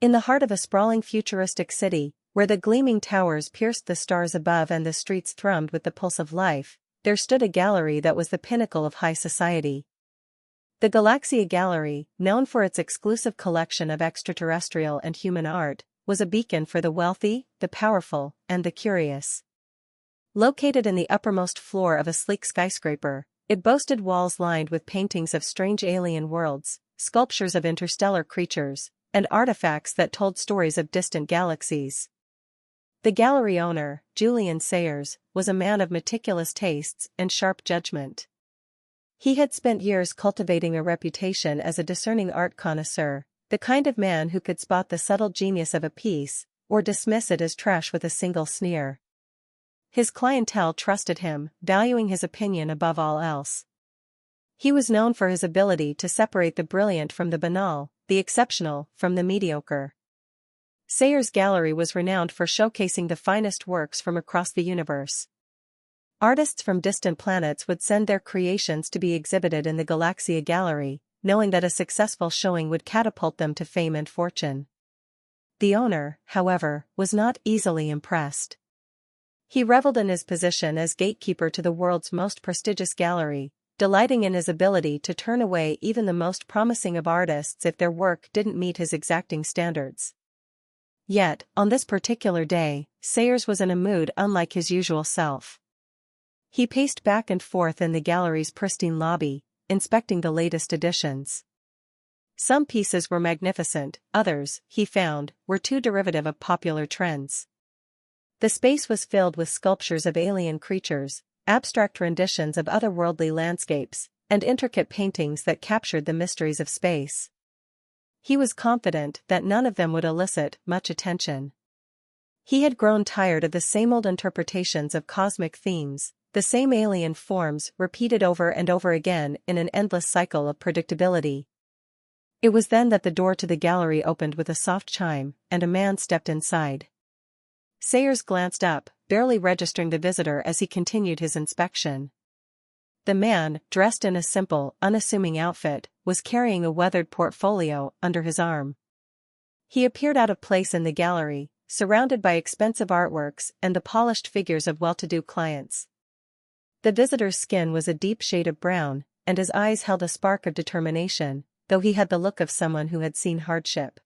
In the heart of a sprawling futuristic city, where the gleaming towers pierced the stars above and the streets thrummed with the pulse of life, there stood a gallery that was the pinnacle of high society. The Galactic Gallery, known for its exclusive collection of extraterrestrial and human art, was a beacon for the wealthy, the powerful, and the curious. Located in the uppermost floor of a sleek skyscraper, it boasted walls lined with paintings of strange alien worlds, sculptures of interstellar creatures, and artifacts that told stories of distant galaxies. The gallery owner, Julian Sayers, was a man of meticulous tastes and sharp judgment. He had spent years cultivating a reputation as a discerning art connoisseur, the kind of man who could spot the subtle genius of a piece, or dismiss it as trash with a single sneer. His clientele trusted him, valuing his opinion above all else. He was known for his ability to separate the brilliant from the banal, the exceptional from the mediocre. Sayers' gallery was renowned for showcasing the finest works from across the universe. Artists from distant planets would send their creations to be exhibited in the Galactic Gallery, knowing that a successful showing would catapult them to fame and fortune. The owner, however, was not easily impressed. He reveled in his position as gatekeeper to the world's most prestigious gallery, delighting in his ability to turn away even the most promising of artists if their work didn't meet his exacting standards. Yet, on this particular day, Sayers was in a mood unlike his usual self. He paced back and forth in the gallery's pristine lobby, inspecting the latest additions. Some pieces were magnificent, others, he found, were too derivative of popular trends. The space was filled with sculptures of alien creatures, abstract renditions of otherworldly landscapes, and intricate paintings that captured the mysteries of space. He was confident that none of them would elicit much attention. He had grown tired of the same old interpretations of cosmic themes, the same alien forms repeated over and over again in an endless cycle of predictability. It was then that the door to the gallery opened with a soft chime, and a man stepped inside. Sayers glanced up, barely registering the visitor as he continued his inspection. The man, dressed in a simple, unassuming outfit, was carrying a weathered portfolio under his arm. He appeared out of place in the gallery, surrounded by expensive artworks and the polished figures of well-to-do clients. The visitor's skin was a deep shade of brown, and his eyes held a spark of determination, though he had the look of someone who had seen hardship.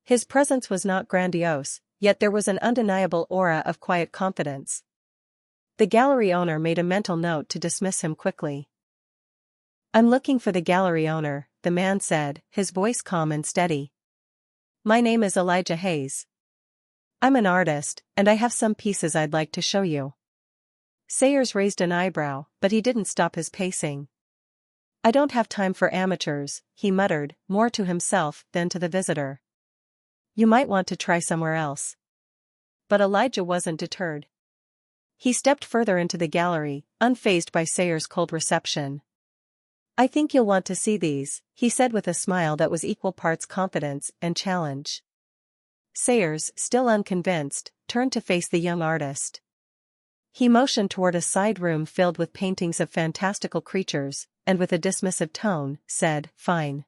His presence was not grandiose, yet there was an undeniable aura of quiet confidence. The gallery owner made a mental note to dismiss him quickly. "I'm looking for the gallery owner," the man said, his voice calm and steady. "My name is Elijah Hayes. I'm an artist, and I have some pieces I'd like to show you." Sayers raised an eyebrow, but he didn't stop his pacing. "I don't have time for amateurs," he muttered, more to himself than to the visitor. "You might want to try somewhere else." But Elijah wasn't deterred. He stepped further into the gallery, unfazed by Sayers' cold reception. "I think you'll want to see these," he said with a smile that was equal parts confidence and challenge. Sayers, still unconvinced, turned to face the young artist. He motioned toward a side room filled with paintings of fantastical creatures, and with a dismissive tone, said, "Fine.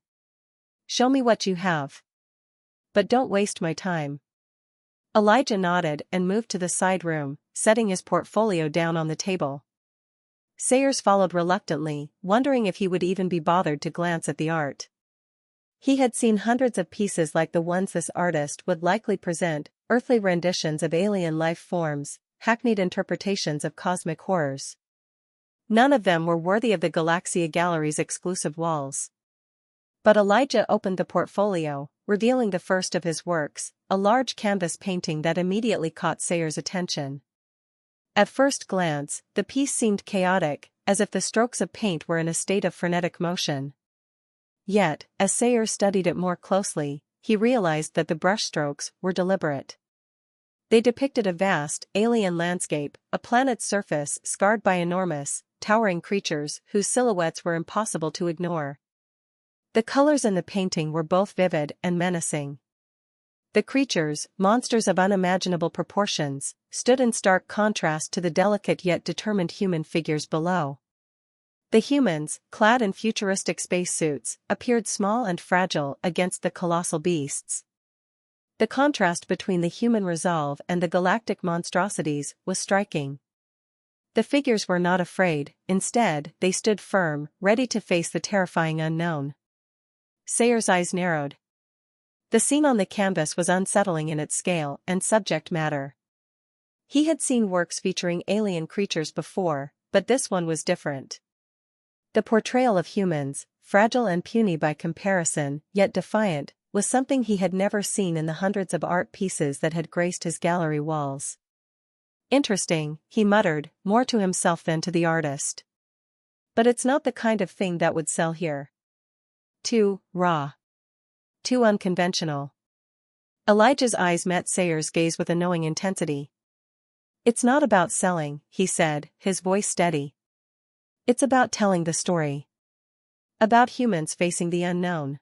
Show me what you have. But don't waste my time." Elijah nodded and moved to the side room, setting his portfolio down on the table. Sayers followed reluctantly, wondering if he would even be bothered to glance at the art. He had seen hundreds of pieces like the ones this artist would likely present, earthly renditions of alien life forms, hackneyed interpretations of cosmic horrors. None of them were worthy of the Galactic Gallery's exclusive walls. But Elijah opened the portfolio, revealing the first of his works, a large canvas painting that immediately caught Sayers' attention. At first glance, the piece seemed chaotic, as if the strokes of paint were in a state of frenetic motion. Yet, as Sayers studied it more closely, he realized that the brushstrokes were deliberate. They depicted a vast, alien landscape, a planet's surface scarred by enormous, towering creatures whose silhouettes were impossible to ignore. The colors in the painting were both vivid and menacing. The creatures, monsters of unimaginable proportions, stood in stark contrast to the delicate yet determined human figures below. The humans, clad in futuristic spacesuits, appeared small and fragile against the colossal beasts. The contrast between the human resolve and the galactic monstrosities was striking. The figures were not afraid, instead, they stood firm, ready to face the terrifying unknown. Sayer's eyes narrowed. The scene on the canvas was unsettling in its scale and subject matter. He had seen works featuring alien creatures before, but this one was different. The portrayal of humans, fragile and puny by comparison, yet defiant, was something he had never seen in the hundreds of art pieces that had graced his gallery walls. Interesting, he muttered, more to himself than to the artist. But it's not the kind of thing that would sell here. Too raw. Too unconventional. Elijah's eyes met Sayer's gaze with a knowing intensity. It's not about selling, he said, his voice steady. It's about telling the story. About humans facing the unknown.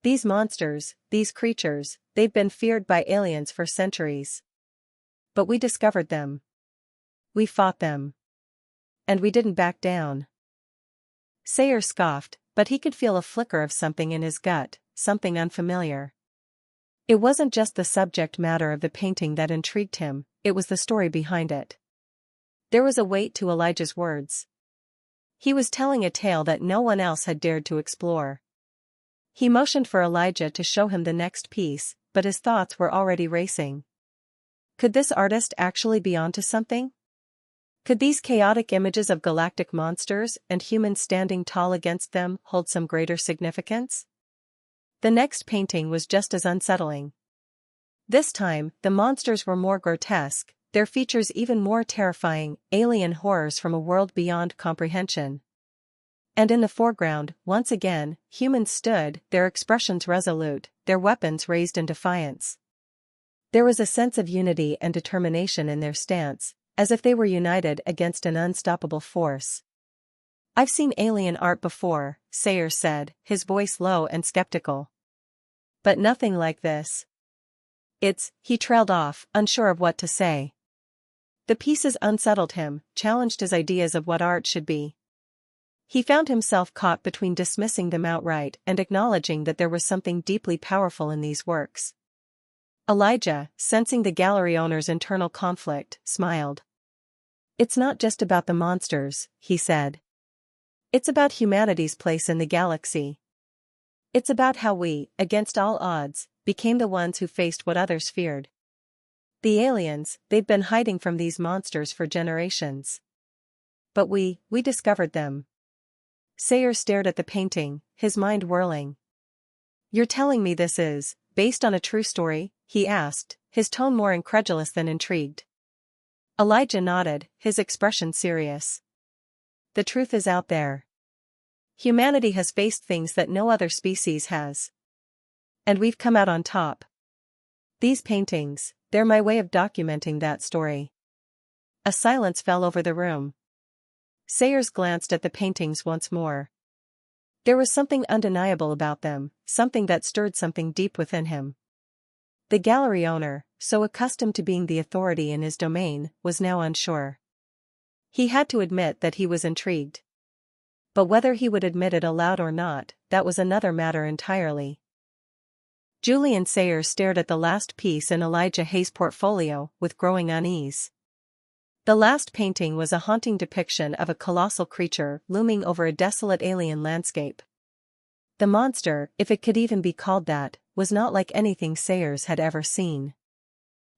These monsters, these creatures, they've been feared by aliens for centuries. But we discovered them. We fought them. And we didn't back down. Sayer scoffed, but he could feel a flicker of something in his gut, something unfamiliar. It wasn't just the subject matter of the painting that intrigued him, it was the story behind it. There was a weight to Elijah's words. He was telling a tale that no one else had dared to explore. He motioned for Elijah to show him the next piece, but his thoughts were already racing. Could this artist actually be onto something? Could these chaotic images of galactic monsters and humans standing tall against them hold some greater significance? The next painting was just as unsettling. This time, the monsters were more grotesque, their features even more terrifying, alien horrors from a world beyond comprehension. And in the foreground, once again, humans stood, their expressions resolute, their weapons raised in defiance. There was a sense of unity and determination in their stance, as if they were united against an unstoppable force. I've seen alien art before, Sayer said, his voice low and skeptical. But nothing like this. He trailed off, unsure of what to say. The pieces unsettled him, challenged his ideas of what art should be. He found himself caught between dismissing them outright and acknowledging that there was something deeply powerful in these works. Elijah, sensing the gallery owner's internal conflict, smiled. It's not just about the monsters, he said. It's about humanity's place in the galaxy. It's about how we, against all odds, became the ones who faced what others feared. The aliens, they've been hiding from these monsters for generations. But we discovered them. Sayer stared at the painting, his mind whirling. You're telling me this is based on a true story? He asked, his tone more incredulous than intrigued. Elijah nodded, his expression serious. The truth is out there. Humanity has faced things that no other species has. And we've come out on top. These paintings, they're my way of documenting that story. A silence fell over the room. Sayers glanced at the paintings once more. There was something undeniable about them, something that stirred something deep within him. The gallery owner, so accustomed to being the authority in his domain, was now unsure. He had to admit that he was intrigued. But whether he would admit it aloud or not, that was another matter entirely. Julian Sayers stared at the last piece in Elijah Hay's portfolio with growing unease. The last painting was a haunting depiction of a colossal creature looming over a desolate alien landscape. The monster, if it could even be called that, was not like anything Sayers had ever seen.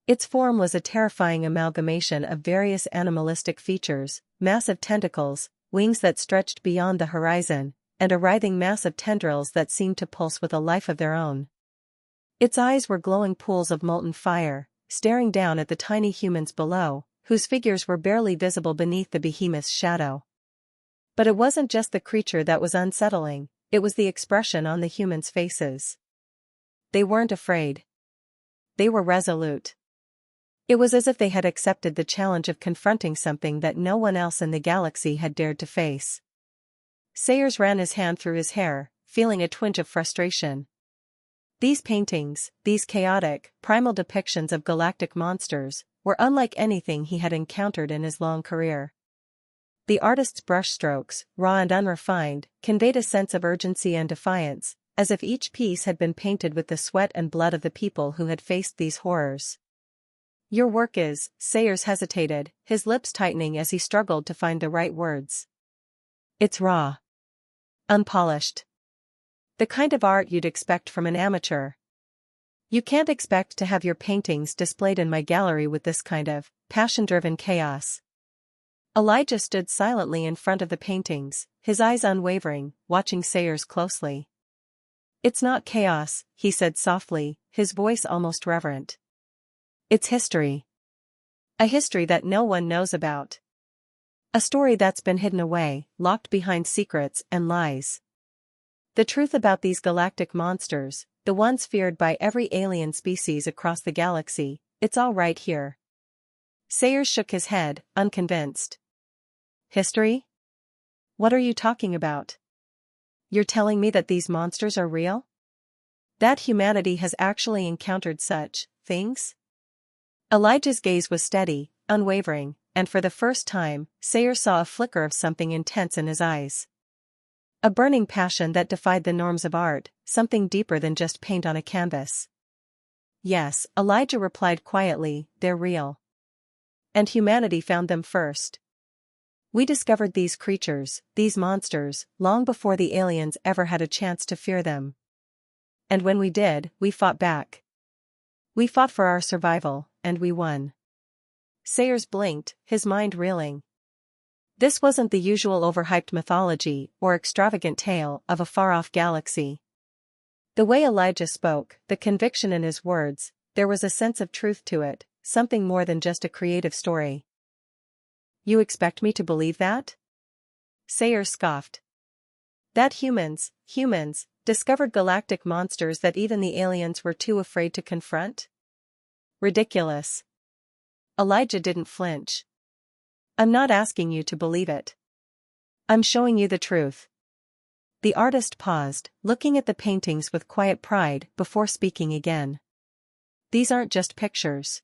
Its form was a terrifying amalgamation of various animalistic features, massive tentacles, wings that stretched beyond the horizon, and a writhing mass of tendrils that seemed to pulse with a life of their own. Its eyes were glowing pools of molten fire, staring down at the tiny humans below, whose figures were barely visible beneath the behemoth's shadow. But it wasn't just the creature that was unsettling, it was the expression on the humans' faces. They weren't afraid. They were resolute. It was as if they had accepted the challenge of confronting something that no one else in the galaxy had dared to face. Sayers ran his hand through his hair, feeling a twinge of frustration. These paintings, these chaotic, primal depictions of galactic monsters, were unlike anything he had encountered in his long career. The artist's brushstrokes, raw and unrefined, conveyed a sense of urgency and defiance, as if each piece had been painted with the sweat and blood of the people who had faced these horrors. Your work is, Sayers hesitated, his lips tightening as he struggled to find the right words. It's raw. Unpolished. The kind of art you'd expect from an amateur. You can't expect to have your paintings displayed in my gallery with this kind of passion-driven chaos. Elijah stood silently in front of the paintings, his eyes unwavering, watching Sayers closely. It's not chaos, he said softly, his voice almost reverent. It's history. A history that no one knows about. A story that's been hidden away, locked behind secrets and lies. The truth about these galactic monsters, the ones feared by every alien species across the galaxy, it's all right here. Sayers shook his head, unconvinced. History? What are you talking about? You're telling me that these monsters are real? That humanity has actually encountered such things? Elijah's gaze was steady, unwavering, and for the first time, Sayers saw a flicker of something intense in his eyes. A burning passion that defied the norms of art, something deeper than just paint on a canvas. Yes, Elijah replied quietly, they're real. And humanity found them first. We discovered these creatures, these monsters, long before the aliens ever had a chance to fear them. And when we did, we fought back. We fought for our survival, and we won. Sayers blinked, his mind reeling. This wasn't the usual overhyped mythology or extravagant tale of a far-off galaxy. The way Elijah spoke, the conviction in his words, there was a sense of truth to it, something more than just a creative story. You expect me to believe that? Sayers scoffed. That humans, discovered galactic monsters that even the aliens were too afraid to confront? Ridiculous. Elijah didn't flinch. I'm not asking you to believe it. I'm showing you the truth. The artist paused, looking at the paintings with quiet pride before speaking again. These aren't just pictures.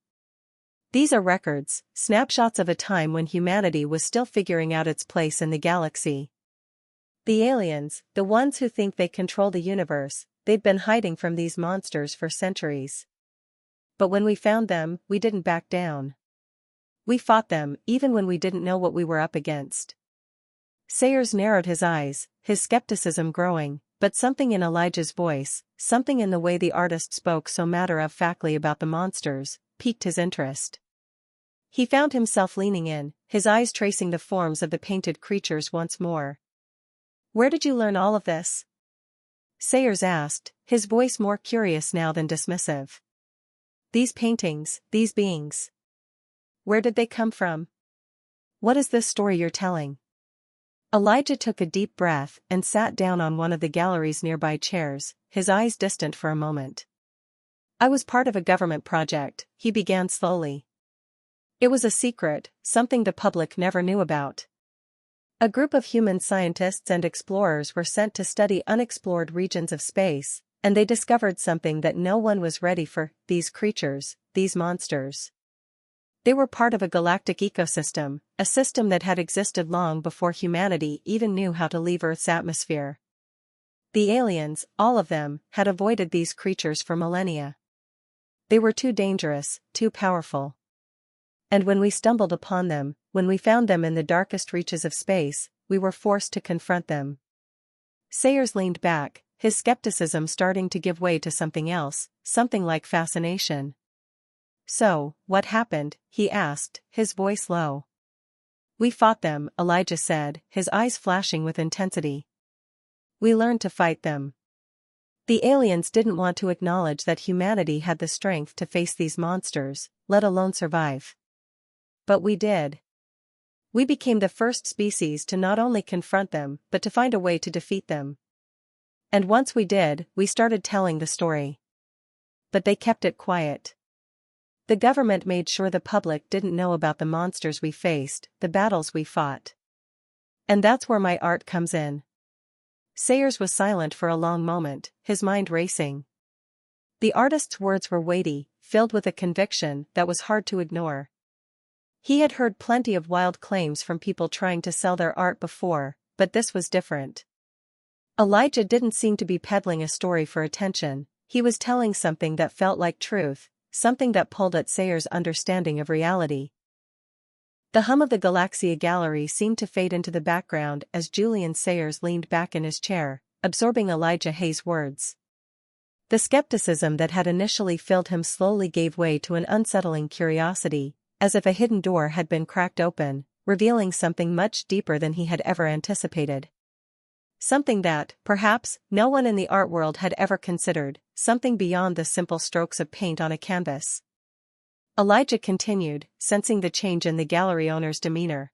These are records, snapshots of a time when humanity was still figuring out its place in the galaxy. The aliens, the ones who think they control the universe, they'd been hiding from these monsters for centuries. But when we found them, we didn't back down. We fought them, even when we didn't know what we were up against. Sayers narrowed his eyes, his skepticism growing, but something in Elijah's voice, something in the way the artist spoke so matter-of-factly about the monsters, piqued his interest. He found himself leaning in, his eyes tracing the forms of the painted creatures once more. Where did you learn all of this? Sayers asked, his voice more curious now than dismissive. These paintings, these beings. Where did they come from? What is this story you're telling? Elijah took a deep breath and sat down on one of the gallery's nearby chairs, his eyes distant for a moment. I was part of a government project, he began slowly. It was a secret, something the public never knew about. A group of human scientists and explorers were sent to study unexplored regions of space, and they discovered something that no one was ready for, these creatures, these monsters. They were part of a galactic ecosystem, a system that had existed long before humanity even knew how to leave Earth's atmosphere. The aliens, all of them, had avoided these creatures for millennia. They were too dangerous, too powerful. And when we stumbled upon them, when we found them in the darkest reaches of space, we were forced to confront them. Sayers leaned back, his skepticism starting to give way to something else, something like fascination. So, what happened? He asked, his voice low. We fought them, Elijah said, his eyes flashing with intensity. We learned to fight them. The aliens didn't want to acknowledge that humanity had the strength to face these monsters, let alone survive. But we did. We became the first species to not only confront them, but to find a way to defeat them. And once we did, we started telling the story. But they kept it quiet. The government made sure the public didn't know about the monsters we faced, the battles we fought. And that's where my art comes in. Sayers was silent for a long moment, his mind racing. The artist's words were weighty, filled with a conviction that was hard to ignore. He had heard plenty of wild claims from people trying to sell their art before, but this was different. Elijah didn't seem to be peddling a story for attention, he was telling something that felt like truth, something that pulled at Sayers' understanding of reality. The hum of the Galaxia gallery seemed to fade into the background as Julian Sayers leaned back in his chair, absorbing Elijah Hayes' words. The skepticism that had initially filled him slowly gave way to an unsettling curiosity, as if a hidden door had been cracked open, revealing something much deeper than he had ever anticipated. Something that, perhaps, no one in the art world had ever considered, something beyond the simple strokes of paint on a canvas. Elijah continued, sensing the change in the gallery owner's demeanor.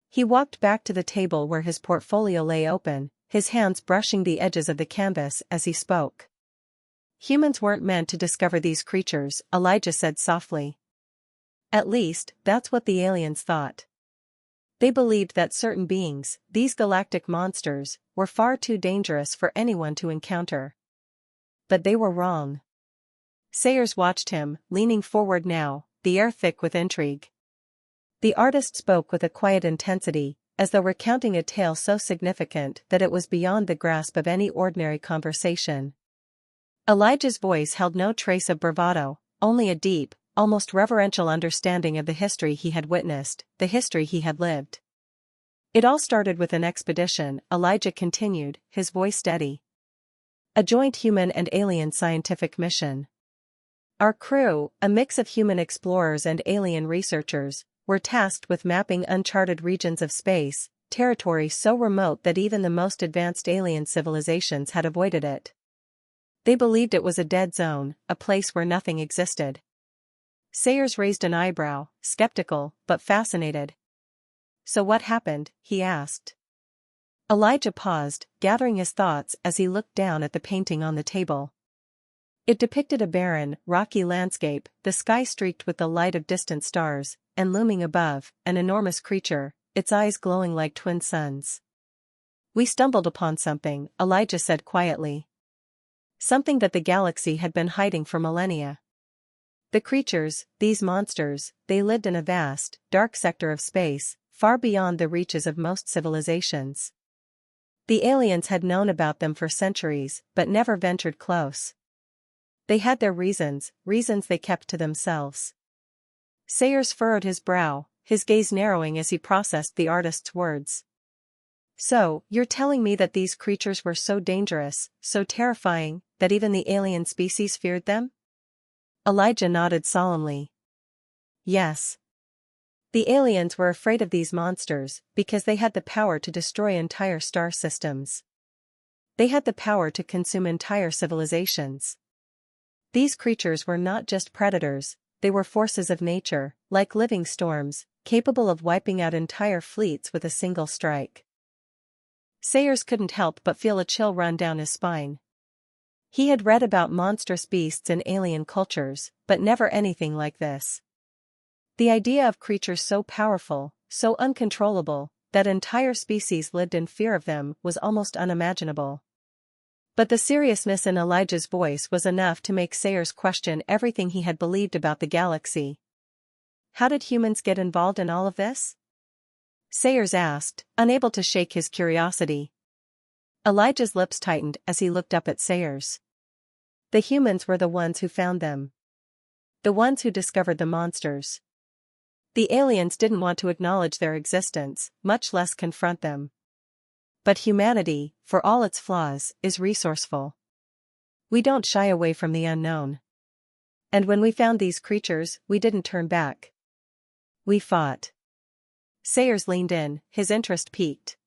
He walked back to the table where his portfolio lay open, his hands brushing the edges of the canvas as he spoke. Humans weren't meant to discover these creatures, Elijah said softly. At least, that's what the aliens thought. They believed that certain beings, these galactic monsters, were far too dangerous for anyone to encounter. But they were wrong. Sayers watched him, leaning forward now, the air thick with intrigue. The artist spoke with a quiet intensity, as though recounting a tale so significant that it was beyond the grasp of any ordinary conversation. Elijah's voice held no trace of bravado, only a deep, almost reverential understanding of the history he had witnessed, the history he had lived. It all started with an expedition, Elijah continued, his voice steady. A joint human and alien scientific mission. Our crew, a mix of human explorers and alien researchers, were tasked with mapping uncharted regions of space, territory so remote that even the most advanced alien civilizations had avoided it. They believed it was a dead zone, a place where nothing existed. Sayers raised an eyebrow, skeptical, but fascinated. So what happened? He asked. Elijah paused, gathering his thoughts as he looked down at the painting on the table. It depicted a barren, rocky landscape, the sky streaked with the light of distant stars, and looming above, an enormous creature, its eyes glowing like twin suns. We stumbled upon something, Elijah said quietly. Something that the galaxy had been hiding for millennia. The creatures, these monsters, they lived in a vast, dark sector of space, far beyond the reaches of most civilizations. The aliens had known about them for centuries, but never ventured close. They had their reasons they kept to themselves. Sayers furrowed his brow, his gaze narrowing as he processed the artist's words. So, you're telling me that these creatures were so dangerous, so terrifying, that even the alien species feared them? Elijah nodded solemnly. Yes. The aliens were afraid of these monsters because they had the power to destroy entire star systems. They had the power to consume entire civilizations. These creatures were not just predators, they were forces of nature, like living storms, capable of wiping out entire fleets with a single strike. Sayers couldn't help but feel a chill run down his spine. He had read about monstrous beasts in alien cultures, but never anything like this. The idea of creatures so powerful, so uncontrollable, that entire species lived in fear of them was almost unimaginable. But the seriousness in Elijah's voice was enough to make Sayers question everything he had believed about the galaxy. How did humans get involved in all of this? Sayers asked, unable to shake his curiosity. Elijah's lips tightened as he looked up at Sayers. The humans were the ones who found them. The ones who discovered the monsters. The aliens didn't want to acknowledge their existence, much less confront them. But humanity, for all its flaws, is resourceful. We don't shy away from the unknown. And when we found these creatures, we didn't turn back. We fought. Sayers leaned in, his interest piqued.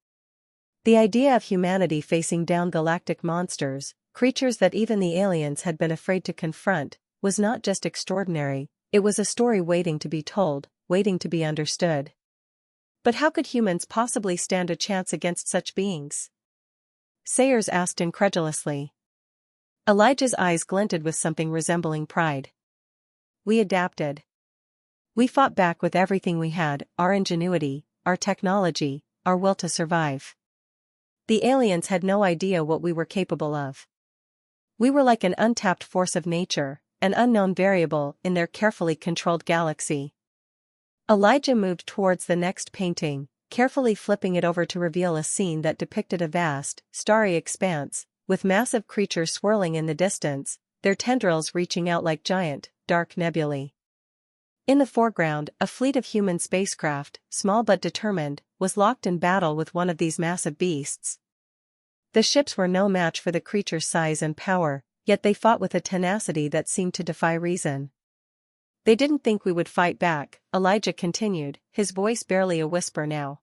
The idea of humanity facing down galactic monsters, creatures that even the aliens had been afraid to confront, was not just extraordinary, it was a story waiting to be told, waiting to be understood. But how could humans possibly stand a chance against such beings? Sayers asked incredulously. Elijah's eyes glinted with something resembling pride. We adapted. We fought back with everything we had, our ingenuity, our technology, our will to survive. The aliens had no idea what we were capable of. We were like an untapped force of nature, an unknown variable in their carefully controlled galaxy. Elijah moved towards the next painting, carefully flipping it over to reveal a scene that depicted a vast, starry expanse, with massive creatures swirling in the distance, their tendrils reaching out like giant, dark nebulae. In the foreground, a fleet of human spacecraft, small but determined, was locked in battle with one of these massive beasts. The ships were no match for the creature's size and power, yet they fought with a tenacity that seemed to defy reason. They didn't think we would fight back, Elijah continued, his voice barely a whisper now.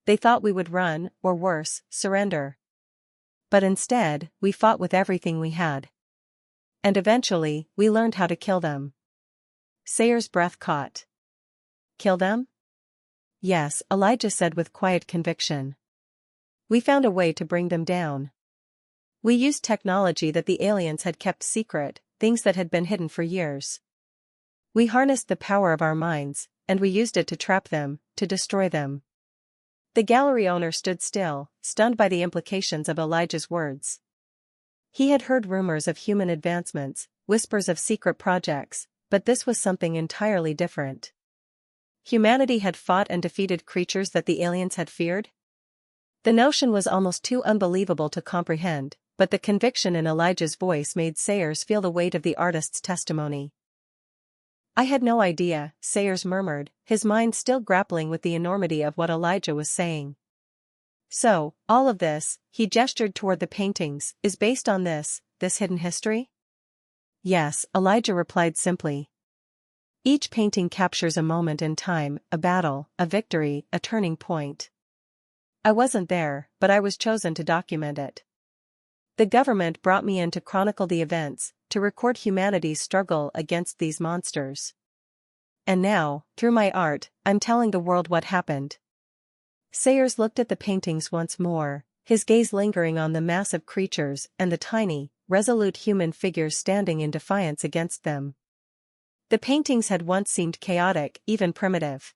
They thought we would run, or worse, surrender. But instead, we fought with everything we had. And eventually, we learned how to kill them. Sayer's breath caught. Kill them? Yes, Elijah said with quiet conviction. We found a way to bring them down. We used technology that the aliens had kept secret, things that had been hidden for years. We harnessed the power of our minds, and we used it to trap them, to destroy them. The gallery owner stood still, stunned by the implications of Elijah's words. He had heard rumors of human advancements, whispers of secret projects, but this was something entirely different. Humanity had fought and defeated creatures that the aliens had feared? The notion was almost too unbelievable to comprehend, but the conviction in Elijah's voice made Sayers feel the weight of the artist's testimony. I had no idea, Sayers murmured, his mind still grappling with the enormity of what Elijah was saying. So, all of this, he gestured toward the paintings, is based on this hidden history? Yes, Elijah replied simply. Each painting captures a moment in time, a battle, a victory, a turning point. I wasn't there, but I was chosen to document it. The government brought me in to chronicle the events, to record humanity's struggle against these monsters. And now, through my art, I'm telling the world what happened. Sayers looked at the paintings once more, his gaze lingering on the massive creatures and the tiny, resolute human figures standing in defiance against them. The paintings had once seemed chaotic, even primitive.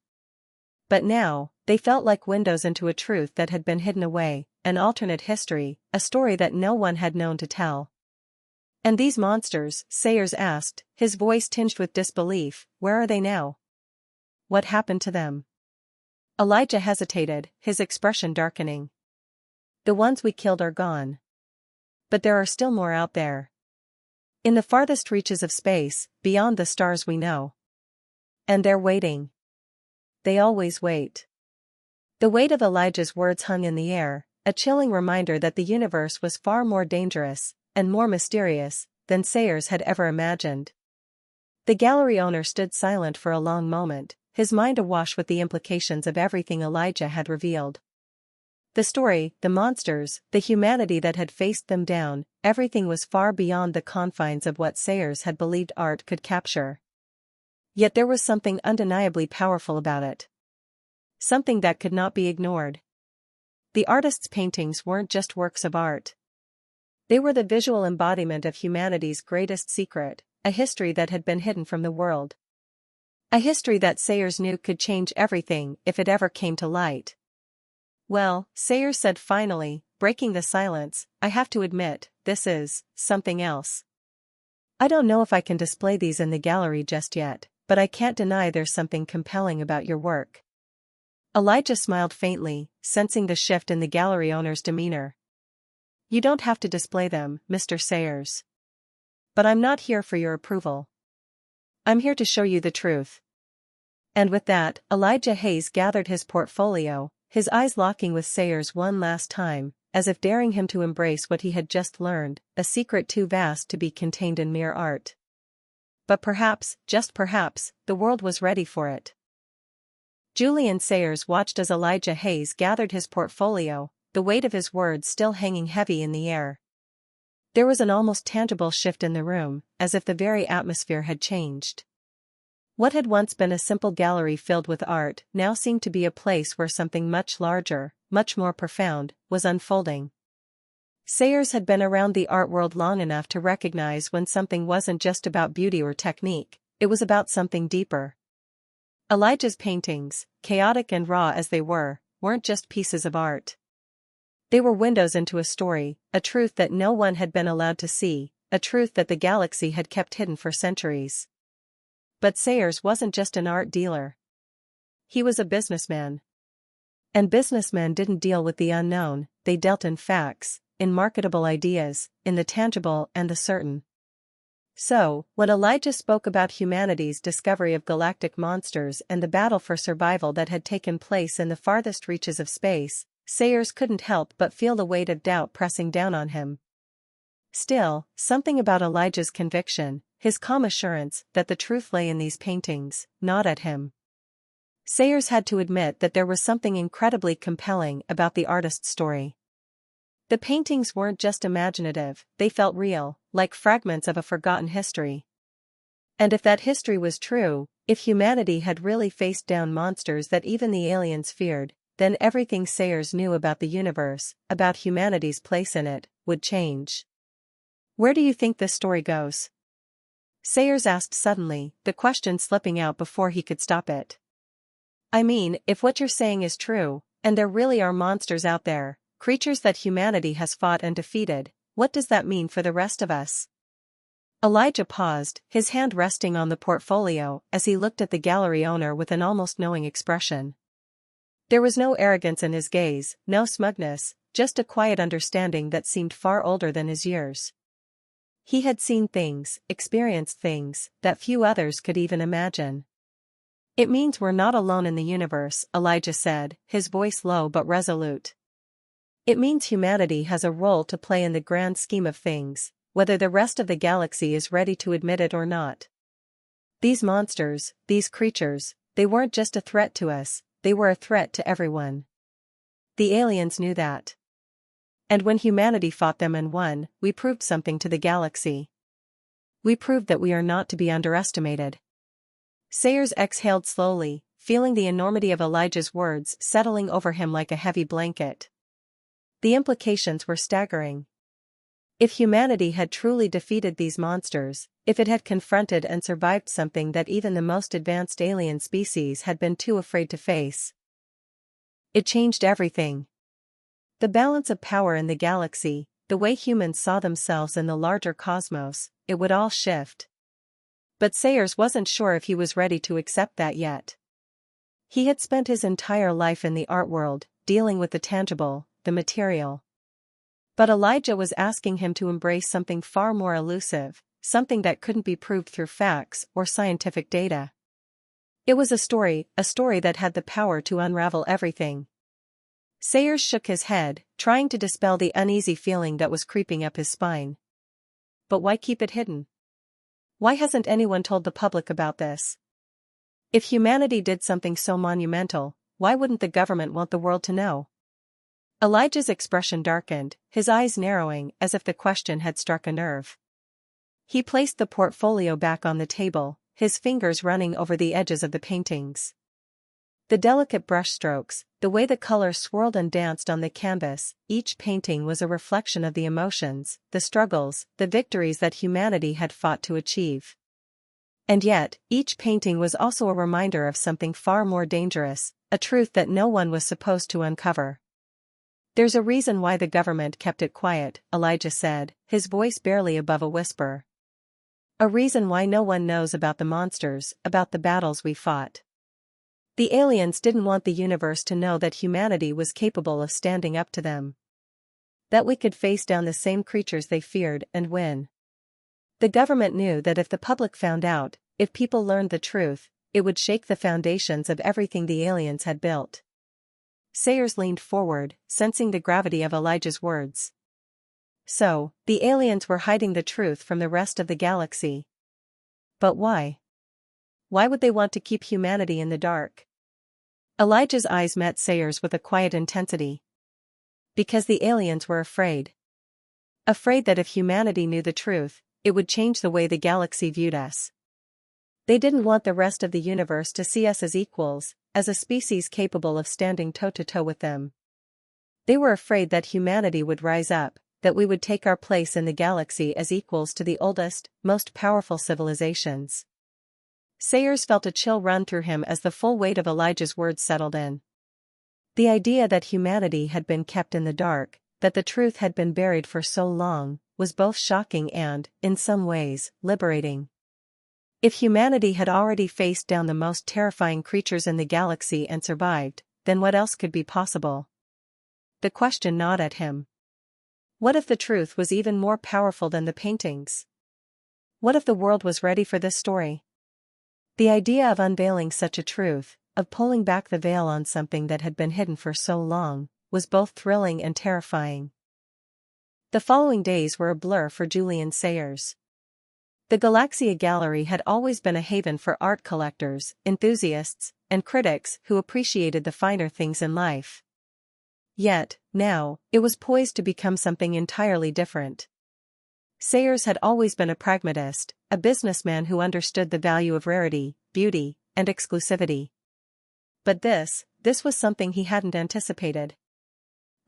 But now, they felt like windows into a truth that had been hidden away, an alternate history, a story that no one had known to tell. And these monsters, Sayers asked, his voice tinged with disbelief, where are they now? What happened to them? Elijah hesitated, his expression darkening. The ones we killed are gone. But there are still more out there. In the farthest reaches of space, beyond the stars we know. And they're waiting. They always wait. The weight of Elijah's words hung in the air, a chilling reminder that the universe was far more dangerous, and more mysterious, than Sayers had ever imagined. The gallery owner stood silent for a long moment, his mind awash with the implications of everything Elijah had revealed. The story, the monsters, the humanity that had faced them down, everything was far beyond the confines of what Sayers had believed art could capture. Yet there was something undeniably powerful about it. Something that could not be ignored. The artist's paintings weren't just works of art. They were the visual embodiment of humanity's greatest secret, a history that had been hidden from the world. A history that Sayers knew could change everything if it ever came to light. Well, Sayers said finally, breaking the silence, I have to admit, this is something else. I don't know if I can display these in the gallery just yet, but I can't deny there's something compelling about your work. Elijah smiled faintly, sensing the shift in the gallery owner's demeanor. You don't have to display them, Mr. Sayers. But I'm not here for your approval. I'm here to show you the truth. And with that, Elijah Hayes gathered his portfolio, his eyes locking with Sayers one last time, as if daring him to embrace what he had just learned, a secret too vast to be contained in mere art. But perhaps, just perhaps, the world was ready for it. Julian Sayers watched as Elijah Hayes gathered his portfolio, the weight of his words still hanging heavy in the air. There was an almost tangible shift in the room, as if the very atmosphere had changed. What had once been a simple gallery filled with art now seemed to be a place where something much larger, much more profound, was unfolding. Sayers had been around the art world long enough to recognize when something wasn't just about beauty or technique, it was about something deeper. Elijah's paintings, chaotic and raw as they weren't just pieces of art. They were windows into a story, a truth that no one had been allowed to see, a truth that the galaxy had kept hidden for centuries. But Sayers wasn't just an art dealer. He was a businessman. And businessmen didn't deal with the unknown, they dealt in facts, in marketable ideas, in the tangible and the certain. So, when Elijah spoke about humanity's discovery of galactic monsters and the battle for survival that had taken place in the farthest reaches of space, Sayers couldn't help but feel the weight of doubt pressing down on him. Still, something about Elijah's conviction, his calm assurance that the truth lay in these paintings, gnawed at him. Sayers had to admit that there was something incredibly compelling about the artist's story. The paintings weren't just imaginative, they felt real, like fragments of a forgotten history. And if that history was true, if humanity had really faced down monsters that even the aliens feared, then everything Sayers knew about the universe, about humanity's place in it, would change. Where do you think this story goes? Sayers asked suddenly, the question slipping out before he could stop it. I mean, if what you're saying is true, and there really are monsters out there, creatures that humanity has fought and defeated, what does that mean for the rest of us? Elijah paused, his hand resting on the portfolio as he looked at the gallery owner with an almost knowing expression. There was no arrogance in his gaze, no smugness, just a quiet understanding that seemed far older than his years. He had seen things, experienced things, that few others could even imagine. It means we're not alone in the universe, Elijah said, his voice low but resolute. It means humanity has a role to play in the grand scheme of things, whether the rest of the galaxy is ready to admit it or not. These monsters, these creatures, they weren't just a threat to us, they were a threat to everyone. The aliens knew that. And when humanity fought them and won, we proved something to the galaxy. We proved that we are not to be underestimated. Sayers exhaled slowly, feeling the enormity of Elijah's words settling over him like a heavy blanket. The implications were staggering. If humanity had truly defeated these monsters, if it had confronted and survived something that even the most advanced alien species had been too afraid to face, it changed everything. The balance of power in the galaxy, the way humans saw themselves in the larger cosmos, it would all shift. But Sayers wasn't sure if he was ready to accept that yet. He had spent his entire life in the art world, dealing with the tangible, the material. But Elijah was asking him to embrace something far more elusive, something that couldn't be proved through facts or scientific data. It was a story that had the power to unravel everything. Sayers shook his head, trying to dispel the uneasy feeling that was creeping up his spine. But why keep it hidden? Why hasn't anyone told the public about this? If humanity did something so monumental, why wouldn't the government want the world to know? Elijah's expression darkened, his eyes narrowing as if the question had struck a nerve. He placed the portfolio back on the table, his fingers running over the edges of the paintings. The delicate brushstrokes, the way the color swirled and danced on the canvas, each painting was a reflection of the emotions, the struggles, the victories that humanity had fought to achieve. And yet, each painting was also a reminder of something far more dangerous, a truth that no one was supposed to uncover. There's a reason why the government kept it quiet, Elijah said, his voice barely above a whisper. A reason why no one knows about the monsters, about the battles we fought. The aliens didn't want the universe to know that humanity was capable of standing up to them. That we could face down the same creatures they feared and win. The government knew that if the public found out, if people learned the truth, it would shake the foundations of everything the aliens had built. Sayers leaned forward, sensing the gravity of Elijah's words. So, the aliens were hiding the truth from the rest of the galaxy. But why? Why would they want to keep humanity in the dark? Elijah's eyes met Sayers with a quiet intensity. Because the aliens were afraid. Afraid that if humanity knew the truth, it would change the way the galaxy viewed us. They didn't want the rest of the universe to see us as equals, as a species capable of standing toe-to-toe with them. They were afraid that humanity would rise up, that we would take our place in the galaxy as equals to the oldest, most powerful civilizations. Sayers felt a chill run through him as the full weight of Elijah's words settled in. The idea that humanity had been kept in the dark, that the truth had been buried for so long, was both shocking and, in some ways, liberating. If humanity had already faced down the most terrifying creatures in the galaxy and survived, then what else could be possible? The question gnawed at him. What if the truth was even more powerful than the paintings? What if the world was ready for this story? The idea of unveiling such a truth, of pulling back the veil on something that had been hidden for so long, was both thrilling and terrifying. The following days were a blur for Julian Sayers. The Galaxia Gallery had always been a haven for art collectors, enthusiasts, and critics who appreciated the finer things in life. Yet, now, it was poised to become something entirely different. Sayers had always been a pragmatist, a businessman who understood the value of rarity, beauty, and exclusivity. But this was something he hadn't anticipated.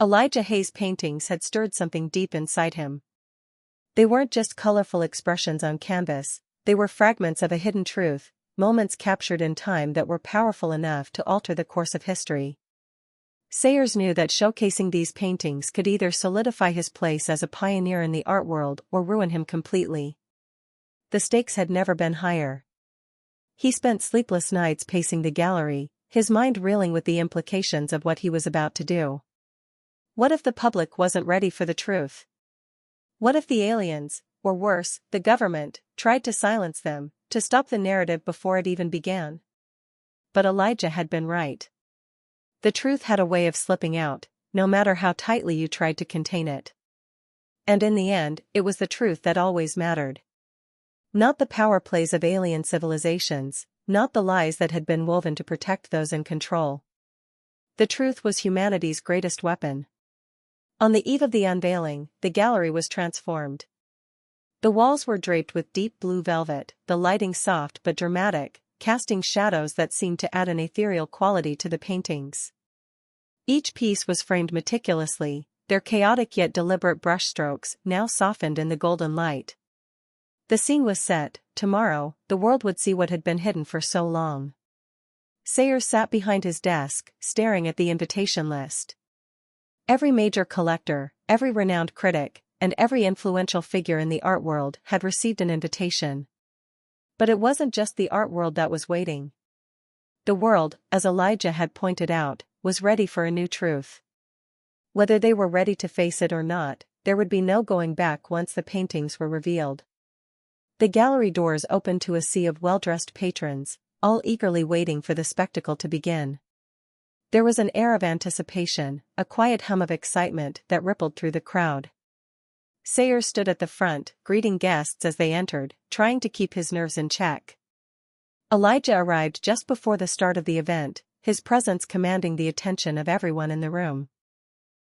Elijah Hayes' paintings had stirred something deep inside him. They weren't just colorful expressions on canvas, they were fragments of a hidden truth, moments captured in time that were powerful enough to alter the course of history. Sayers knew that showcasing these paintings could either solidify his place as a pioneer in the art world or ruin him completely. The stakes had never been higher. He spent sleepless nights pacing the gallery, his mind reeling with the implications of what he was about to do. What if the public wasn't ready for the truth? What if the aliens, or worse, the government, tried to silence them, to stop the narrative before it even began? But Elijah had been right. The truth had a way of slipping out, no matter how tightly you tried to contain it. And in the end, it was the truth that always mattered. Not the power plays of alien civilizations, not the lies that had been woven to protect those in control. The truth was humanity's greatest weapon. On the eve of the unveiling, the gallery was transformed. The walls were draped with deep blue velvet, the lighting soft but dramatic, casting shadows that seemed to add an ethereal quality to the paintings. Each piece was framed meticulously, their chaotic yet deliberate brushstrokes now softened in the golden light. The scene was set. Tomorrow, the world would see what had been hidden for so long. Sayers sat behind his desk, staring at the invitation list. Every major collector, every renowned critic, and every influential figure in the art world had received an invitation. But it wasn't just the art world that was waiting. The world, as Elijah had pointed out, was ready for a new truth. Whether they were ready to face it or not, there would be no going back once the paintings were revealed. The gallery doors opened to a sea of well-dressed patrons, all eagerly waiting for the spectacle to begin. There was an air of anticipation, a quiet hum of excitement that rippled through the crowd. Sayers stood at the front, greeting guests as they entered, trying to keep his nerves in check. Elijah arrived just before the start of the event, his presence commanding the attention of everyone in the room.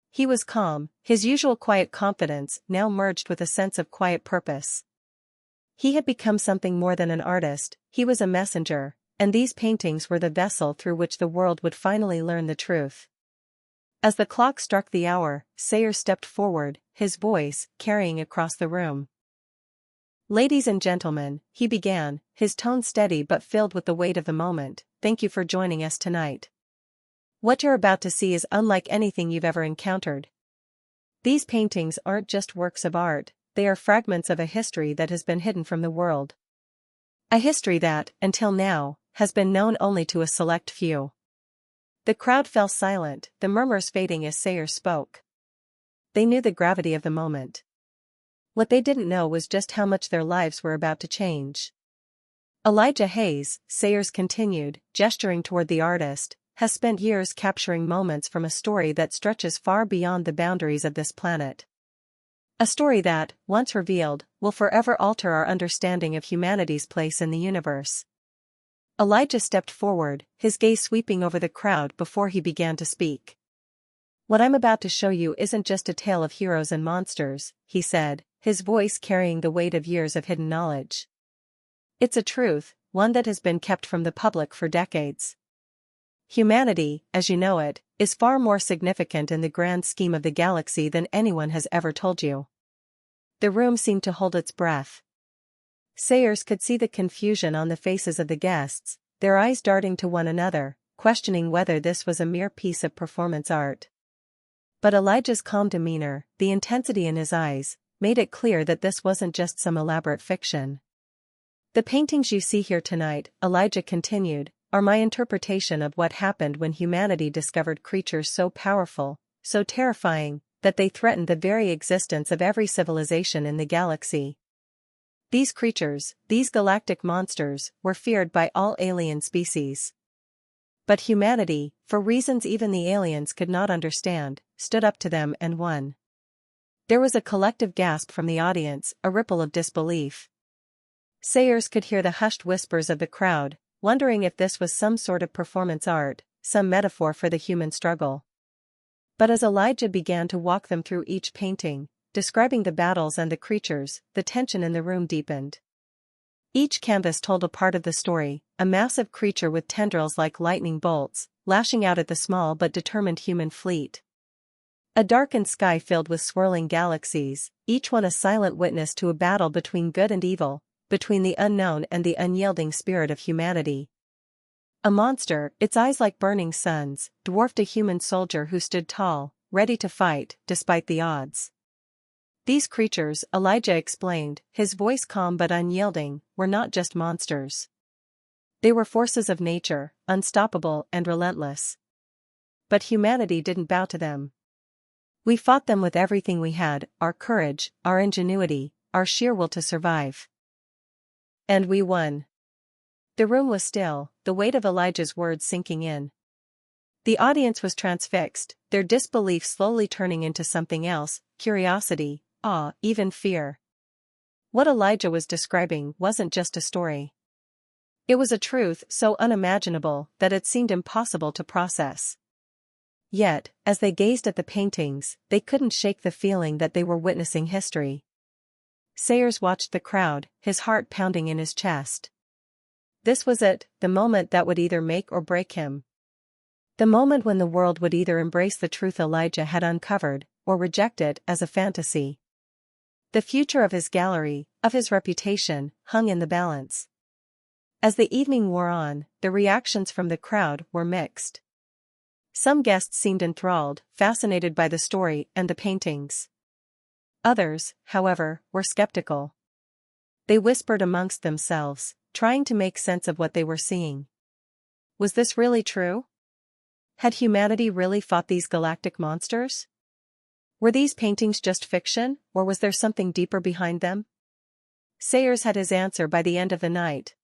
He was calm, his usual quiet confidence now merged with a sense of quiet purpose. He had become something more than an artist, he was a messenger, and these paintings were the vessel through which the world would finally learn the truth. As the clock struck the hour, Sayers stepped forward, his voice carrying across the room. "Ladies and gentlemen," he began, his tone steady but filled with the weight of the moment, "thank you for joining us tonight. What you're about to see is unlike anything you've ever encountered. These paintings aren't just works of art, they are fragments of a history that has been hidden from the world. A history that, until now, has been known only to a select few." The crowd fell silent, the murmurs fading as Sayers spoke. They knew the gravity of the moment. What they didn't know was just how much their lives were about to change. Elijah Hayes, Sayers continued, gesturing toward the artist, has spent years capturing moments from a story that stretches far beyond the boundaries of this planet. A story that, once revealed, will forever alter our understanding of humanity's place in the universe. Elijah stepped forward, his gaze sweeping over the crowd before he began to speak. "What I'm about to show you isn't just a tale of heroes and monsters," he said, his voice carrying the weight of years of hidden knowledge. "It's a truth, one that has been kept from the public for decades. Humanity, as you know it, is far more significant in the grand scheme of the galaxy than anyone has ever told you." The room seemed to hold its breath. Sayers could see the confusion on the faces of the guests, their eyes darting to one another, questioning whether this was a mere piece of performance art. But Elijah's calm demeanor, the intensity in his eyes, made it clear that this wasn't just some elaborate fiction. "The paintings you see here tonight," Elijah continued, are my interpretation of what happened when humanity discovered creatures so powerful, so terrifying, that they threatened the very existence of every civilization in the galaxy. These creatures, these galactic monsters, were feared by all alien species. But humanity, for reasons even the aliens could not understand, stood up to them and won. There was a collective gasp from the audience, a ripple of disbelief. Sayers could hear the hushed whispers of the crowd, wondering if this was some sort of performance art, some metaphor for the human struggle. But as Elijah began to walk them through each painting, describing the battles and the creatures, the tension in the room deepened. Each canvas told a part of the story, a massive creature with tendrils like lightning bolts, lashing out at the small but determined human fleet. A darkened sky filled with swirling galaxies, each one a silent witness to a battle between good and evil, between the unknown and the unyielding spirit of humanity. A monster, its eyes like burning suns, dwarfed a human soldier who stood tall, ready to fight, despite the odds. These creatures, Elijah explained, his voice calm but unyielding, were not just monsters. They were forces of nature, unstoppable and relentless. But humanity didn't bow to them. We fought them with everything we had, our courage, our ingenuity, our sheer will to survive. And we won. The room was still, the weight of Elijah's words sinking in. The audience was transfixed, their disbelief slowly turning into something else, curiosity, awe, even fear. What Elijah was describing wasn't just a story. It was a truth so unimaginable that it seemed impossible to process. Yet, as they gazed at the paintings, they couldn't shake the feeling that they were witnessing history. Sayers watched the crowd, his heart pounding in his chest. This was it, the moment that would either make or break him. The moment when the world would either embrace the truth Elijah had uncovered, or reject it as a fantasy. The future of his gallery, of his reputation, hung in the balance. As the evening wore on, the reactions from the crowd were mixed. Some guests seemed enthralled, fascinated by the story and the paintings. Others, however, were skeptical. They whispered amongst themselves, trying to make sense of what they were seeing. Was this really true? Had humanity really fought these galactic monsters? Were these paintings just fiction, or was there something deeper behind them? Sayers had his answer by the end of the night.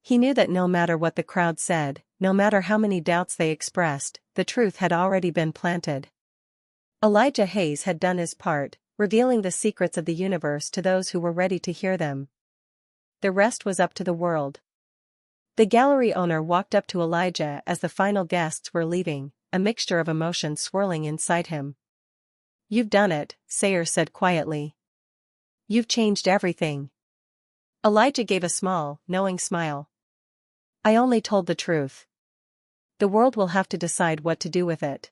He knew that no matter what the crowd said, no matter how many doubts they expressed, the truth had already been planted. Elijah Hayes had done his part, revealing the secrets of the universe to those who were ready to hear them. The rest was up to the world. The gallery owner walked up to Elijah as the final guests were leaving, a mixture of emotions swirling inside him. "You've done it," Sayers said quietly. "You've changed everything." Elijah gave a small, knowing smile. "I only told the truth. The world will have to decide what to do with it."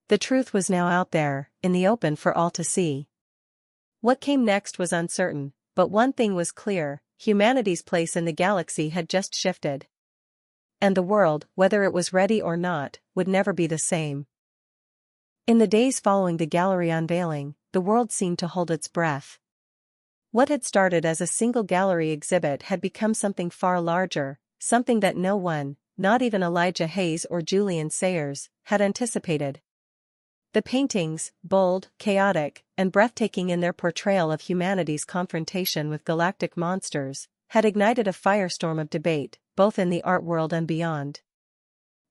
The truth was now out there, in the open for all to see. What came next was uncertain, but one thing was clear: humanity's place in the galaxy had just shifted. And the world, whether it was ready or not, would never be the same. In the days following the gallery unveiling, the world seemed to hold its breath. What had started as a single gallery exhibit had become something far larger, something that no one, not even Elijah Hayes or Julian Sayers, had anticipated. The paintings, bold, chaotic, and breathtaking in their portrayal of humanity's confrontation with galactic monsters, had ignited a firestorm of debate, both in the art world and beyond.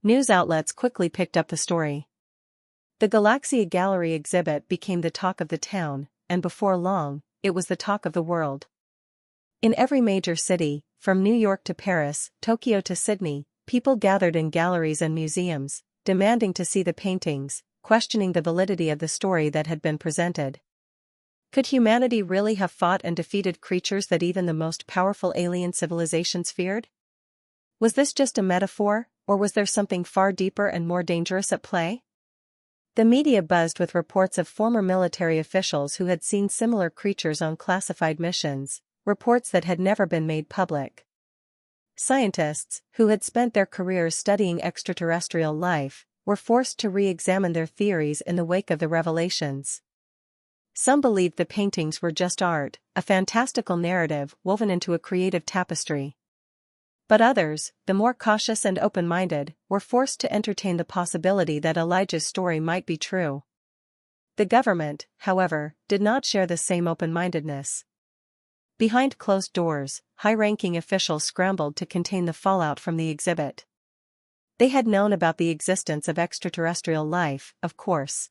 News outlets quickly picked up the story. The Galaxia Gallery exhibit became the talk of the town, and before long, it was the talk of the world. In every major city, from New York to Paris, Tokyo to Sydney, people gathered in galleries and museums, demanding to see the paintings, questioning the validity of the story that had been presented. Could humanity really have fought and defeated creatures that even the most powerful alien civilizations feared? Was this just a metaphor, or was there something far deeper and more dangerous at play? The media buzzed with reports of former military officials who had seen similar creatures on classified missions, reports that had never been made public. Scientists, who had spent their careers studying extraterrestrial life, were forced to re-examine their theories in the wake of the revelations. Some believed the paintings were just art, a fantastical narrative woven into a creative tapestry. But others, the more cautious and open-minded, were forced to entertain the possibility that Elijah's story might be true. The government, however, did not share the same open-mindedness. Behind closed doors, high-ranking officials scrambled to contain the fallout from the exhibit. They had known about the existence of extraterrestrial life, of course.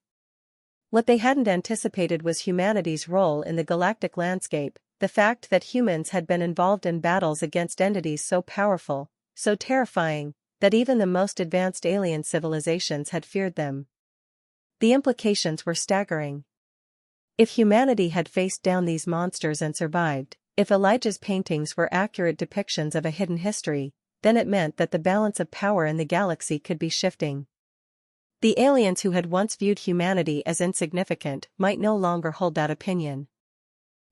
What they hadn't anticipated was humanity's role in the galactic landscape, the fact that humans had been involved in battles against entities so powerful, so terrifying, that even the most advanced alien civilizations had feared them. The implications were staggering. If humanity had faced down these monsters and survived, if Elijah's paintings were accurate depictions of a hidden history, then it meant that the balance of power in the galaxy could be shifting. The aliens who had once viewed humanity as insignificant might no longer hold that opinion.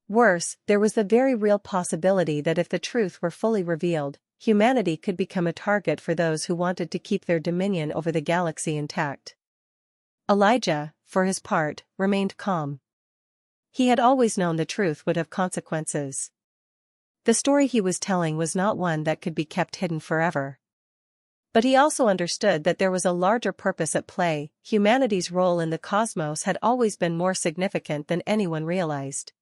Worse, there was the very real possibility that if the truth were fully revealed, humanity could become a target for those who wanted to keep their dominion over the galaxy intact. Elijah, for his part, remained calm. He had always known the truth would have consequences. The story he was telling was not one that could be kept hidden forever. But he also understood that there was a larger purpose at play. Humanity's role in the cosmos had always been more significant than anyone realized.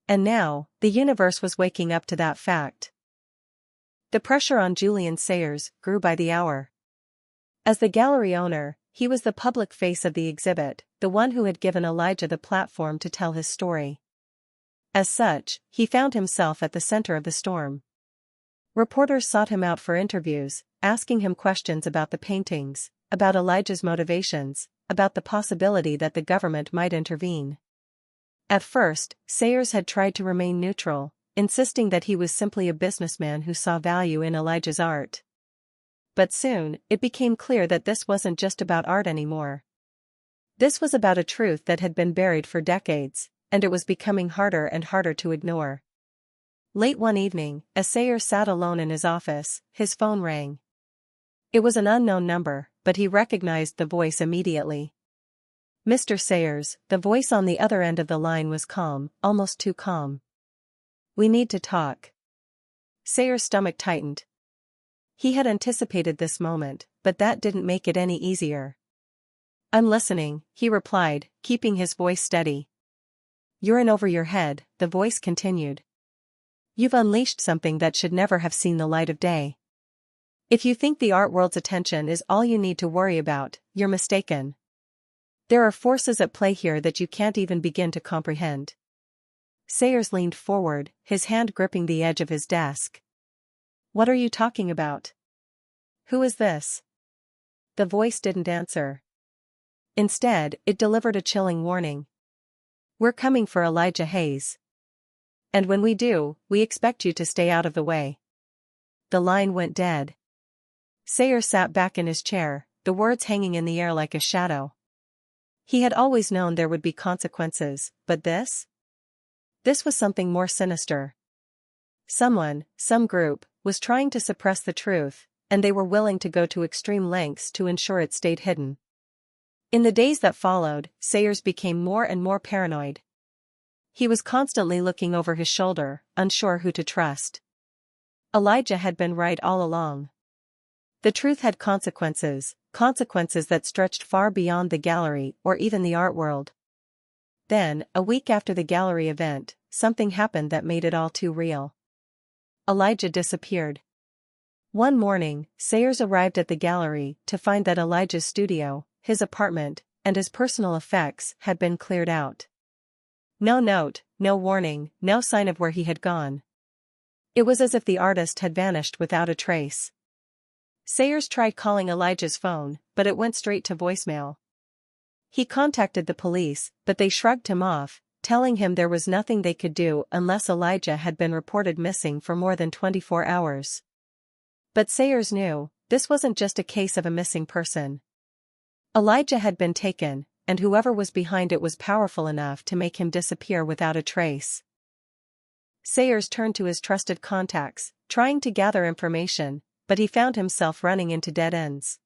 And now, the universe was waking up to that fact. The pressure on Julian Sayers grew by the hour. As the gallery owner, he was the public face of the exhibit, the one who had given Elijah the platform to tell his story. As such, he found himself at the center of the storm. Reporters sought him out for interviews, asking him questions about the paintings, about Elijah's motivations, about the possibility that the government might intervene. At first, Sayers had tried to remain neutral, insisting that he was simply a businessman who saw value in Elijah's art. But soon, it became clear that this wasn't just about art anymore. This was about a truth that had been buried for decades, and it was becoming harder and harder to ignore. Late one evening, as Sayers sat alone in his office, his phone rang. It was an unknown number, but he recognized the voice immediately. Mr. Sayers, the voice on the other end of the line was calm, almost too calm. "We need to talk." Sayers' stomach tightened. He had anticipated this moment, but that didn't make it any easier. "I'm listening," he replied, keeping his voice steady. "You're in over your head," the voice continued. "You've unleashed something that should never have seen the light of day. If you think the art world's attention is all you need to worry about, you're mistaken. There are forces at play here that you can't even begin to comprehend." Sayers leaned forward, his hand gripping the edge of his desk. "What are you talking about? Who is this?" The voice didn't answer. Instead, it delivered a chilling warning. "We're coming for Elijah Hayes. And when we do, we expect you to stay out of the way." The line went dead. Sayers sat back in his chair, the words hanging in the air like a shadow. He had always known there would be consequences, but this? This was something more sinister. Someone, some group, was trying to suppress the truth, and they were willing to go to extreme lengths to ensure it stayed hidden. In the days that followed, Sayers became more and more paranoid. He was constantly looking over his shoulder, unsure who to trust. Elijah had been right all along. The truth had consequences, consequences that stretched far beyond the gallery or even the art world. Then, a week after the gallery event, something happened that made it all too real. Elijah disappeared. One morning, Sayers arrived at the gallery to find that Elijah's studio, his apartment, and his personal effects had been cleared out. No note, no warning, no sign of where he had gone. It was as if the artist had vanished without a trace. Sayers tried calling Elijah's phone, but it went straight to voicemail. He contacted the police, but they shrugged him off, telling him there was nothing they could do unless Elijah had been reported missing for more than 24 hours. But Sayers knew, this wasn't just a case of a missing person. Elijah had been taken, and whoever was behind it was powerful enough to make him disappear without a trace. Sayers turned to his trusted contacts, trying to gather information, but he found himself running into dead ends.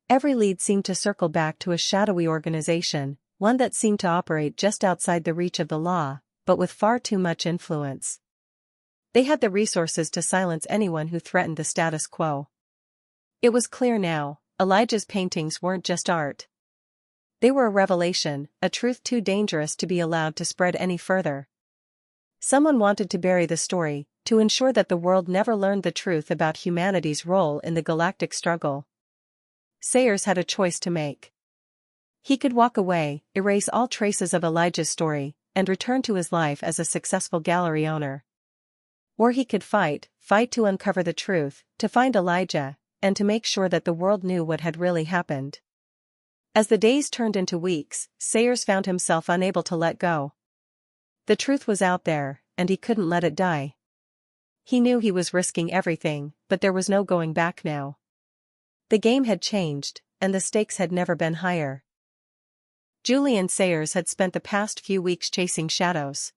Every lead seemed to circle back to a shadowy organization, one that seemed to operate just outside the reach of the law, but with far too much influence. They had the resources to silence anyone who threatened the status quo. It was clear now, Elijah's paintings weren't just art. They were a revelation, a truth too dangerous to be allowed to spread any further. Someone wanted to bury the story, to ensure that the world never learned the truth about humanity's role in the galactic struggle. Sayers had a choice to make. He could walk away, erase all traces of Elijah's story, and return to his life as a successful gallery owner. Or he could fight to uncover the truth, to find Elijah, and to make sure that the world knew what had really happened. As the days turned into weeks, Sayers found himself unable to let go. The truth was out there, and he couldn't let it die. He knew he was risking everything, but there was no going back now. The game had changed, and the stakes had never been higher. Julian Sayers had spent the past few weeks chasing shadows.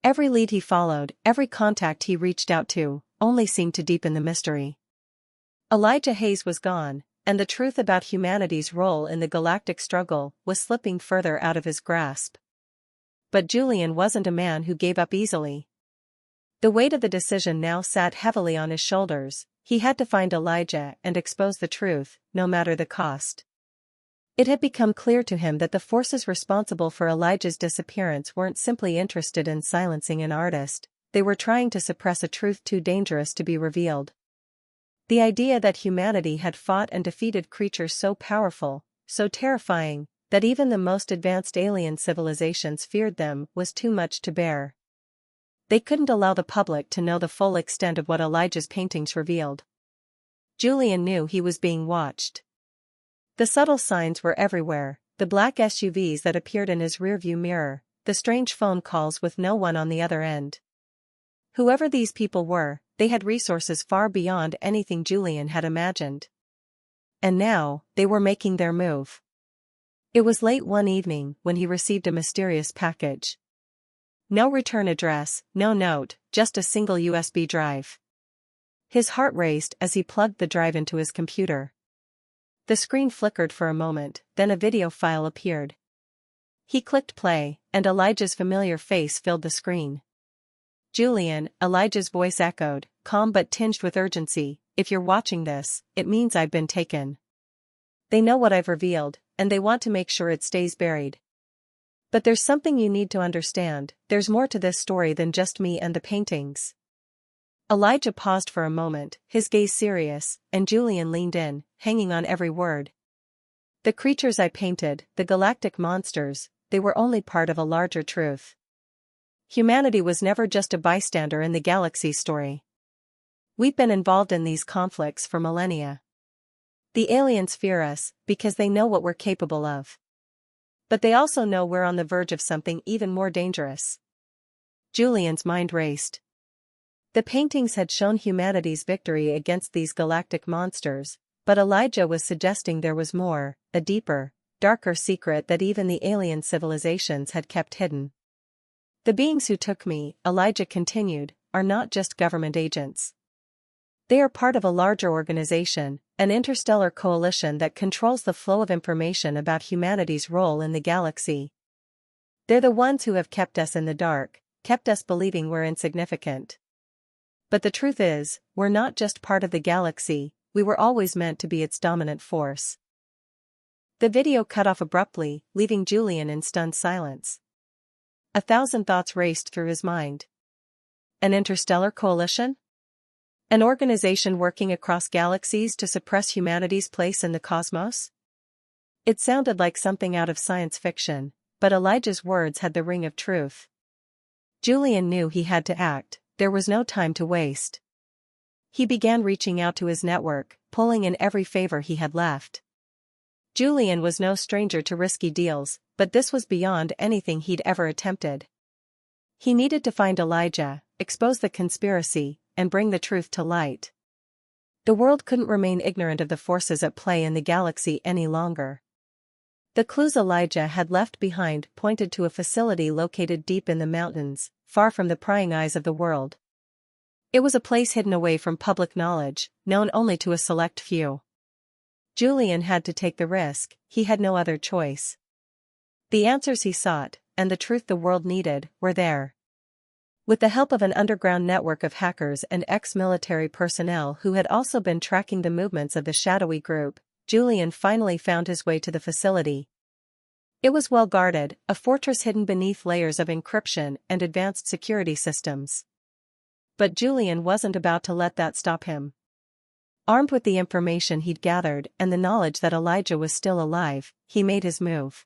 Every lead he followed, every contact he reached out to, only seemed to deepen the mystery. Elijah Hayes was gone, and the truth about humanity's role in the galactic struggle was slipping further out of his grasp. But Julian wasn't a man who gave up easily. The weight of the decision now sat heavily on his shoulders. He had to find Elijah and expose the truth, no matter the cost. It had become clear to him that the forces responsible for Elijah's disappearance weren't simply interested in silencing an artist, they were trying to suppress a truth too dangerous to be revealed. The idea that humanity had fought and defeated creatures so powerful, so terrifying, that even the most advanced alien civilizations feared them was too much to bear. They couldn't allow the public to know the full extent of what Elijah's paintings revealed. Julian knew he was being watched. The subtle signs were everywhere, the black SUVs that appeared in his rearview mirror, the strange phone calls with no one on the other end. Whoever these people were, they had resources far beyond anything Julian had imagined. And now, they were making their move. It was late one evening when he received a mysterious package. No return address, no note, just a single USB drive. His heart raced as he plugged the drive into his computer. The screen flickered for a moment, then a video file appeared. He clicked play, and Elijah's familiar face filled the screen. Julian, Elijah's voice echoed, calm but tinged with urgency, if you're watching this, it means I've been taken. They know what I've revealed, and they want to make sure it stays buried. But there's something you need to understand, there's more to this story than just me and the paintings. Elijah paused for a moment, his gaze serious, and Julian leaned in, hanging on every word. The creatures I painted, the galactic monsters, they were only part of a larger truth. Humanity was never just a bystander in the galaxy story. We've been involved in these conflicts for millennia. The aliens fear us, because they know what we're capable of. But they also know we're on the verge of something even more dangerous. Julian's mind raced. The paintings had shown humanity's victory against these galactic monsters, but Elijah was suggesting there was more, a deeper, darker secret that even the alien civilizations had kept hidden. The beings who took me, Elijah continued, are not just government agents. They are part of a larger organization, an interstellar coalition that controls the flow of information about humanity's role in the galaxy. They're the ones who have kept us in the dark, kept us believing we're insignificant. But the truth is, we're not just part of the galaxy, we were always meant to be its dominant force. The video cut off abruptly, leaving Julian in stunned silence. 1,000 thoughts raced through his mind. An interstellar coalition? An organization working across galaxies to suppress humanity's place in the cosmos? It sounded like something out of science fiction, but Elijah's words had the ring of truth. Julian knew he had to act, there was no time to waste. He began reaching out to his network, pulling in every favor he had left. Julian was no stranger to risky deals, but this was beyond anything he'd ever attempted. He needed to find Elijah, expose the conspiracy, and bring the truth to light. The world couldn't remain ignorant of the forces at play in the galaxy any longer. The clues Elijah had left behind pointed to a facility located deep in the mountains, far from the prying eyes of the world. It was a place hidden away from public knowledge, known only to a select few. Julian had to take the risk, he had no other choice. The answers he sought, and the truth the world needed, were there. With the help of an underground network of hackers and ex-military personnel who had also been tracking the movements of the shadowy group, Julian finally found his way to the facility. It was well guarded, a fortress hidden beneath layers of encryption and advanced security systems. But Julian wasn't about to let that stop him. Armed with the information he'd gathered and the knowledge that Elijah was still alive, he made his move.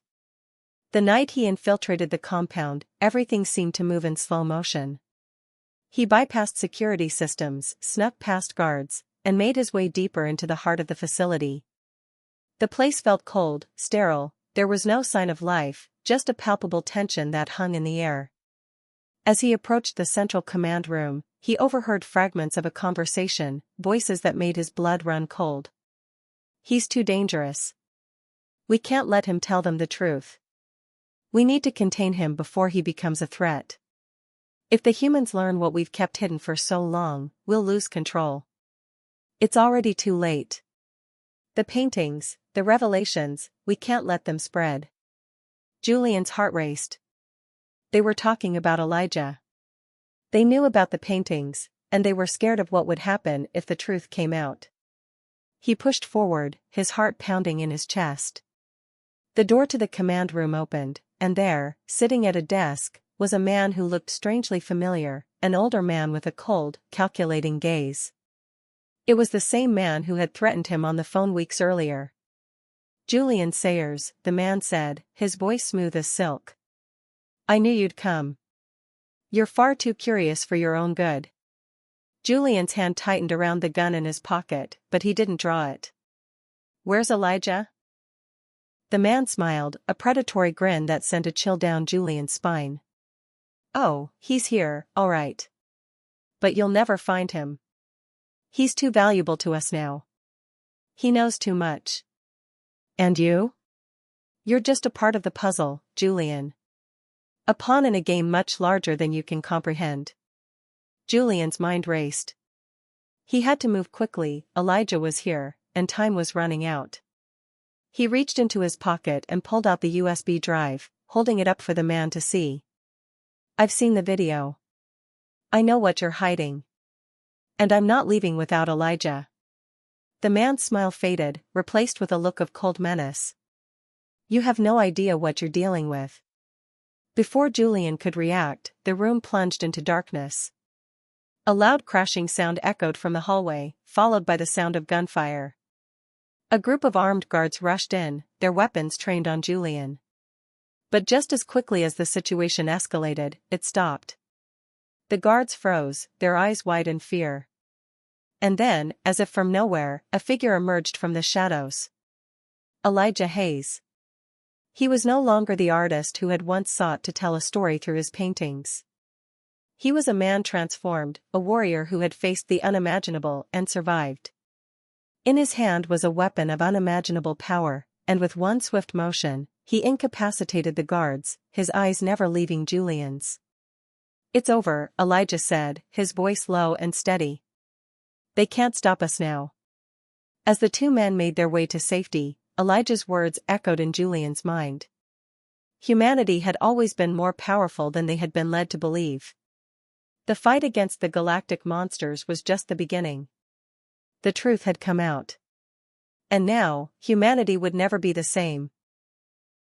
The night he infiltrated the compound, everything seemed to move in slow motion. He bypassed security systems, snuck past guards, and made his way deeper into the heart of the facility. The place felt cold, sterile. There was no sign of life, just a palpable tension that hung in the air. As he approached the central command room, he overheard fragments of a conversation, voices that made his blood run cold. "He's too dangerous. We can't let him tell them the truth. We need to contain him before he becomes a threat. If the humans learn what we've kept hidden for so long, we'll lose control. It's already too late. The paintings, the revelations, we can't let them spread." Julian's heart raced. They were talking about Elijah. They knew about the paintings, and they were scared of what would happen if the truth came out. He pushed forward, his heart pounding in his chest. The door to the command room opened, and there, sitting at a desk, was a man who looked strangely familiar, an older man with a cold, calculating gaze. It was the same man who had threatened him on the phone weeks earlier. "Julian Sayers," the man said, his voice smooth as silk. "I knew you'd come. You're far too curious for your own good." Julian's hand tightened around the gun in his pocket, but he didn't draw it. "Where's Elijah?" The man smiled, a predatory grin that sent a chill down Julian's spine. "Oh, he's here, all right. But you'll never find him. He's too valuable to us now. He knows too much. And you? You're just a part of the puzzle, Julian. A pawn in a game much larger than you can comprehend." Julian's mind raced. He had to move quickly. Elijah was here, and time was running out. He reached into his pocket and pulled out the USB drive, holding it up for the man to see. "I've seen the video. I know what you're hiding. And I'm not leaving without Elijah." The man's smile faded, replaced with a look of cold menace. "You have no idea what you're dealing with." Before Julian could react, the room plunged into darkness. A loud crashing sound echoed from the hallway, followed by the sound of gunfire. A group of armed guards rushed in, their weapons trained on Julian. But just as quickly as the situation escalated, it stopped. The guards froze, their eyes wide in fear. And then, as if from nowhere, a figure emerged from the shadows. Elijah Hayes. He was no longer the artist who had once sought to tell a story through his paintings. He was a man transformed, a warrior who had faced the unimaginable and survived. In his hand was a weapon of unimaginable power, and with one swift motion, he incapacitated the guards, his eyes never leaving Julian's. "It's over," Elijah said, his voice low and steady. "They can't stop us now." As the two men made their way to safety, Elijah's words echoed in Julian's mind. Humanity had always been more powerful than they had been led to believe. The fight against the galactic monsters was just the beginning. The truth had come out. And now, humanity would never be the same,